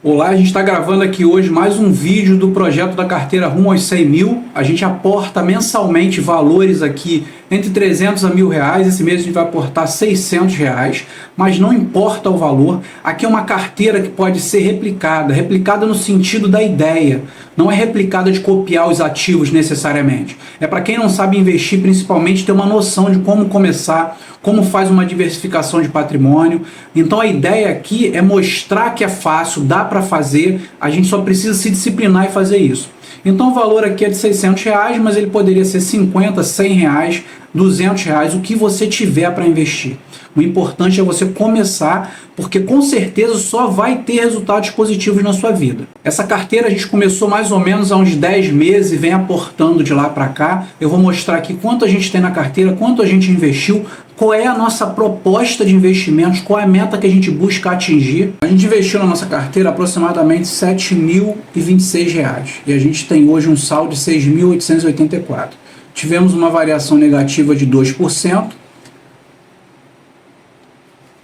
Olá, a gente está gravando aqui hoje mais um vídeo do projeto da carteira rumo aos 100 mil. A gente aporta mensalmente valores aqui entre 300 a R$ 1.000. Esse mês a gente vai aportar R$ 600, mas não importa o valor. Aqui é uma carteira que pode ser replicada no sentido da ideia. Não é replicada de copiar os ativos necessariamente. É para quem não sabe investir, principalmente ter uma noção de como começar, como faz uma diversificação de patrimônio. Então a ideia aqui é mostrar que é fácil, dá para fazer, a gente só precisa se disciplinar e fazer isso. Então o valor aqui é de R$ 600, mas ele poderia ser 50, R$ 100, R$ 200, o que você tiver para investir. O importante é você começar, porque com certeza só vai ter resultados positivos na sua vida. Essa carteira a gente começou mais ou menos há uns 10 meses e vem aportando de lá para cá. Eu vou mostrar aqui quanto a gente tem na carteira, quanto a gente investiu, qual é a nossa proposta de investimentos, qual é a meta que a gente busca atingir. A gente investiu na nossa carteira aproximadamente R$ 7.026 e a gente tem hoje um saldo de 6.884. Tivemos uma variação negativa de 2%.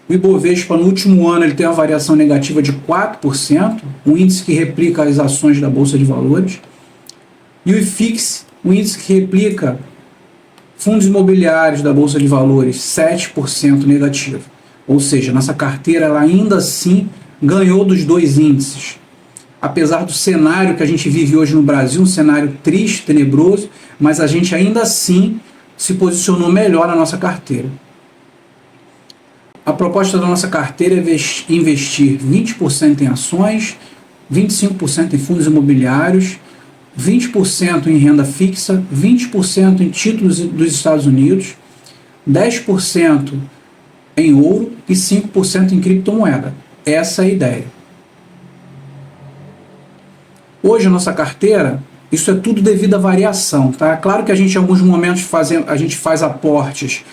O Ibovespa, no último ano, ele tem uma variação negativa de 4%, um índice que replica as ações da Bolsa de Valores. E o IFIX, um índice que replica fundos imobiliários da Bolsa de Valores, 7% negativo. Ou seja, nossa carteira ela ainda assim ganhou dos dois índices. Apesar do cenário que a gente vive hoje no Brasil, um cenário triste, tenebroso, mas a gente ainda assim se posicionou melhor na nossa carteira. A proposta da nossa carteira é investir 20% em ações, 25% em fundos imobiliários, 20% em renda fixa, 20% em títulos dos Estados Unidos, 10% em ouro e 5% em criptomoeda. Essa é a ideia. Hoje a nossa carteira, isso é tudo devido à variação, tá? Claro que a gente em alguns momentos a gente faz aportes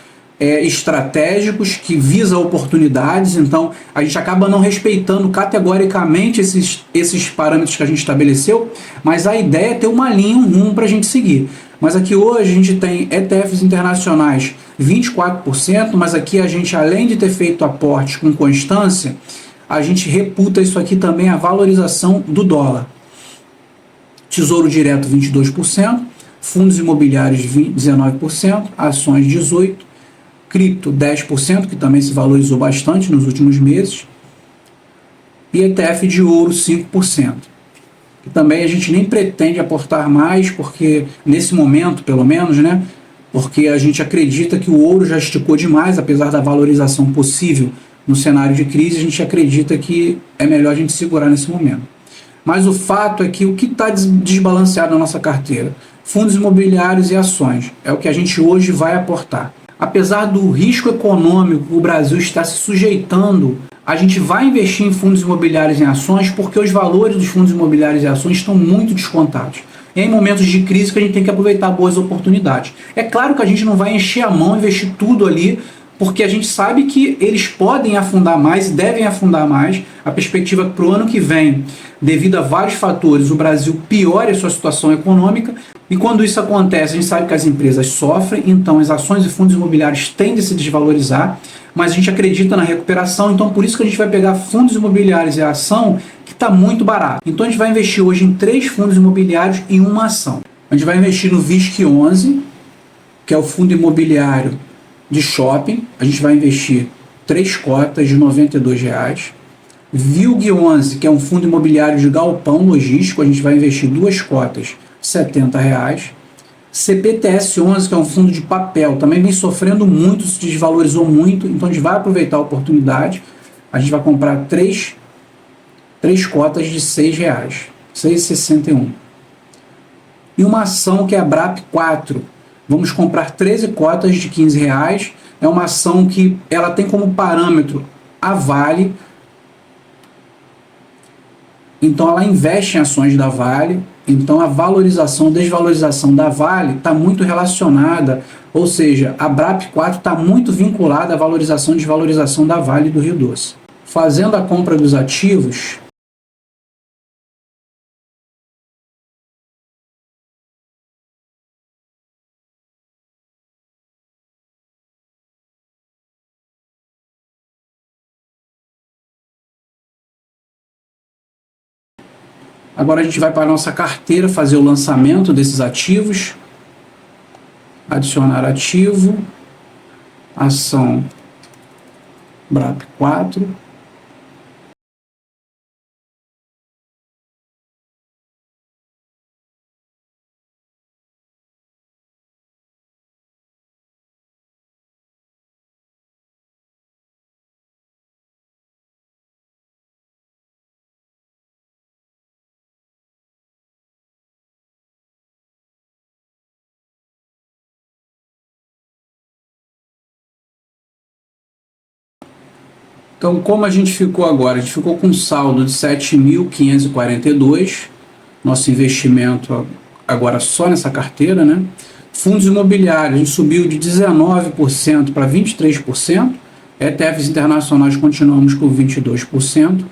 estratégicos que visam oportunidades, então a gente acaba não respeitando categoricamente esses parâmetros que a gente estabeleceu, mas a ideia é ter uma linha, um rumo para a gente seguir. Mas aqui hoje a gente tem ETFs internacionais 24%, mas aqui a gente, além de ter feito aportes com constância, a gente reputa isso aqui também a valorização do dólar. Tesouro Direto 22%, fundos imobiliários 19%, ações 18%, cripto 10%, que também se valorizou bastante nos últimos meses, e ETF de ouro 5%. Que também a gente nem pretende aportar mais, porque nesse momento, pelo menos, né, porque a gente acredita que o ouro já esticou demais, apesar da valorização possível no cenário de crise, a gente acredita que é melhor a gente segurar nesse momento. Mas o fato é que o que está desbalanceado na nossa carteira? Fundos imobiliários e ações. É o que a gente hoje vai aportar. Apesar do risco econômico que o Brasil está se sujeitando, a gente vai investir em fundos imobiliários e em ações porque os valores dos fundos imobiliários e ações estão muito descontados. E é em momentos de crise que a gente tem que aproveitar boas oportunidades. É claro que a gente não vai encher a mão, investir tudo ali, porque a gente sabe que eles podem afundar mais, devem afundar mais. A perspectiva para o ano que vem, devido a vários fatores, o Brasil piora a sua situação econômica, e quando isso acontece, a gente sabe que as empresas sofrem, então as ações e fundos imobiliários tendem a se desvalorizar, mas a gente acredita na recuperação, então por isso que a gente vai pegar fundos imobiliários e a ação que está muito barato. Então a gente vai investir hoje em 3 fundos imobiliários e uma ação. A gente vai investir no VISC11, que é o fundo imobiliário de shopping, a gente vai investir 3 cotas de R$ 92. VILG11, que é um fundo imobiliário de galpão logístico, a gente vai investir 2 cotas, R$ 70. CPTS11, que é um fundo de papel, também vem sofrendo muito, se desvalorizou muito, então a gente vai aproveitar a oportunidade, a gente vai comprar 3 cotas de R$ 6, R$ 6,61. E uma ação que é a BRAP4, vamos comprar 13 cotas de R$ 15. É uma ação que ela tem como parâmetro a Vale, então ela investe em ações da Vale, então a valorização, desvalorização da Vale está muito relacionada, ou seja, a BRAP4 está muito vinculada à valorização e desvalorização da Vale do Rio Doce. Fazendo a compra dos ativos, Agora a gente vai para a nossa carteira fazer o lançamento desses ativos. Adicionar ativo, ação BRAP4. Então, como a gente ficou agora? A gente ficou com um saldo de 7.542, nosso investimento agora só nessa carteira, né? Fundos imobiliários, a gente subiu de 19% para 23%, ETFs internacionais continuamos com 22%,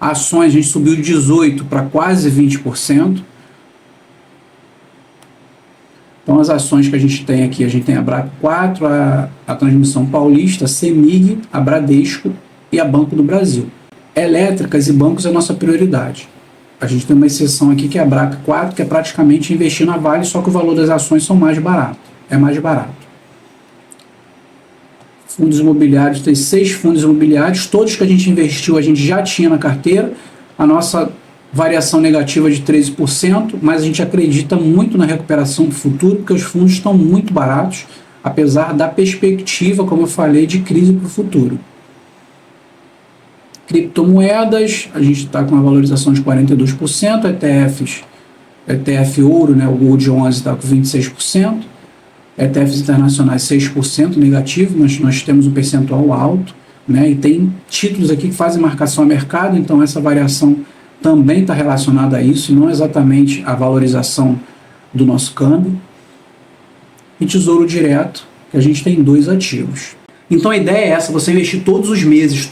ações a gente subiu de 18% para quase 20%. Então, as ações que a gente tem aqui, a gente tem a BRAP4, a Transmissão Paulista, a CEMIG, a Bradesco e a Banco do Brasil. Elétricas e bancos é a nossa prioridade. A gente tem uma exceção aqui que é a BRAP4, que é praticamente investir na Vale, só que o valor das ações são mais barato, é mais barato. Fundos imobiliários, tem 6 fundos imobiliários, todos que a gente investiu a gente já tinha na carteira, a nossa variação negativa de 13%, mas a gente acredita muito na recuperação do futuro, porque os fundos estão muito baratos, apesar da perspectiva, como eu falei, de crise para o futuro. Criptomoedas, a gente está com uma valorização de 42%, ETF ouro, né, o Gold 11 está com 26%, ETFs internacionais 6% negativo, nós temos um percentual alto, né, e tem títulos aqui que fazem marcação a mercado, então essa variação também está relacionada a isso, e não exatamente a valorização do nosso câmbio. E tesouro direto, que a gente tem 2 ativos. Então a ideia é essa, você investir todos os meses,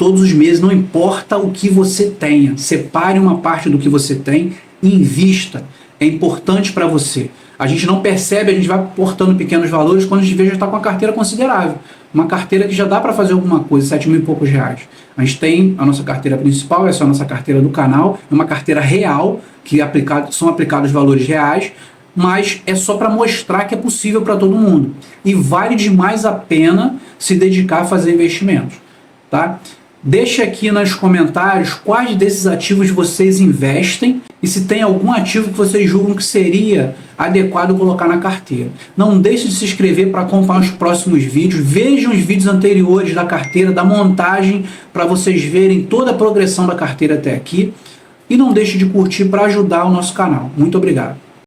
não importa o que você tenha, separe uma parte do que você tem e invista, é importante para você. A gente não percebe, a gente vai portando pequenos valores, quando a gente vê já está com uma carteira considerável, uma carteira que já dá para fazer alguma coisa, 7 mil e poucos reais. A gente tem a nossa carteira principal, essa é a nossa carteira do canal, é uma carteira real, que são aplicados valores reais, mas é só para mostrar que é possível para todo mundo. E vale demais a pena se dedicar a fazer investimentos, tá? Deixe aqui nos comentários quais desses ativos vocês investem e se tem algum ativo que vocês julgam que seria adequado colocar na carteira. Não deixe de se inscrever para acompanhar os próximos vídeos. Vejam os vídeos anteriores da carteira, da montagem, para vocês verem toda a progressão da carteira até aqui. E não deixe de curtir para ajudar o nosso canal. Muito obrigado.